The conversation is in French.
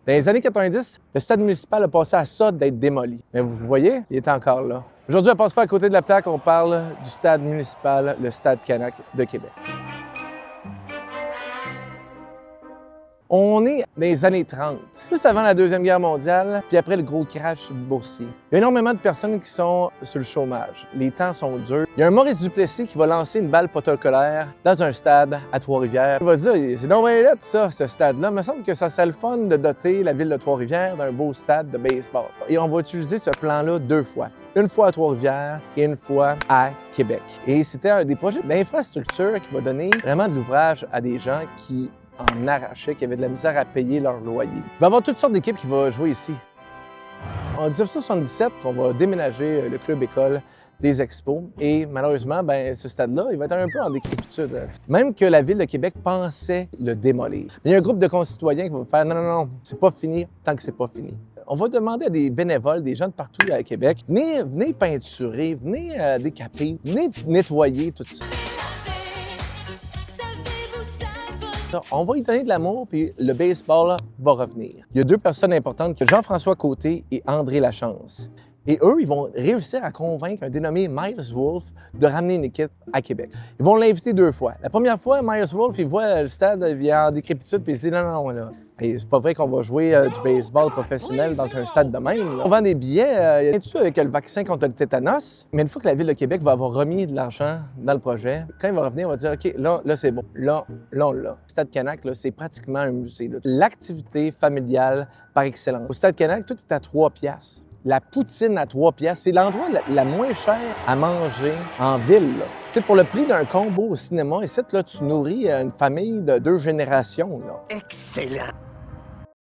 Dans les années 90, le stade municipal a passé à ça d'être démoli. Mais vous voyez, il est encore là. Aujourd'hui, on passe pas à côté de la plaque, on parle du stade municipal, le Stade Canac de Québec. On est dans les années 30, juste avant la Deuxième Guerre mondiale, puis après le gros crash boursier. Il y a énormément de personnes qui sont sur le chômage. Les temps sont durs. Il y a un Maurice Duplessis qui va lancer une balle protocolaire dans un stade à Trois-Rivières. Il va se dire, c'est donc bien laid, ça, ce stade-là. Il me semble que ça serait le fun de doter la ville de Trois-Rivières d'un beau stade de baseball. Et on va utiliser ce plan-là 2 fois. Une fois à Trois-Rivières et une fois à Québec. Et c'était un des projets d'infrastructure qui va donner vraiment de l'ouvrage à des gens qui en arrachaient, qui avaient de la misère à payer leur loyer. Il va y avoir toutes sortes d'équipes qui vont jouer ici. En 1977, on va déménager le club école des Expos et malheureusement, ce stade-là, il va être un peu en décrépitude. Même que la Ville de Québec pensait le démolir. Mais il y a un groupe de concitoyens qui vont faire « Non, non, non, c'est pas fini tant que c'est pas fini ». On va demander à des bénévoles, des gens de partout à Québec, venez peinturer, venez décaper, venez nettoyer tout ça. On va y donner de l'amour, puis le baseball va revenir. Il y a 2 personnes importantes, Jean-François Côté et André Lachance. Et eux, ils vont réussir à convaincre un dénommé Myles Wolfe de ramener une équipe à Québec. Ils vont l'inviter 2 fois. La première fois, Myles Wolfe, il voit le stade vient en décrépitude, puis il se dit « Non, non, non, là. C'est pas vrai qu'on va jouer du baseball professionnel dans un stade de même. Là. On vend des billets, tu avec le vaccin contre le tétanos. Mais une fois que la Ville de Québec va avoir remis de l'argent dans le projet, quand il va revenir, on va dire « OK, là c'est bon. Là, on l'a. » Le Stade Canac, là, c'est pratiquement un musée. L'activité familiale par excellence. Au Stade Canac, tout est à 3 piastres. La poutine à 3 piastres, c'est l'endroit la moins chère à manger en ville. Tu sais, pour le prix d'un combo au cinéma, ici, là, tu nourris une famille de 2 générations. Là. Excellent!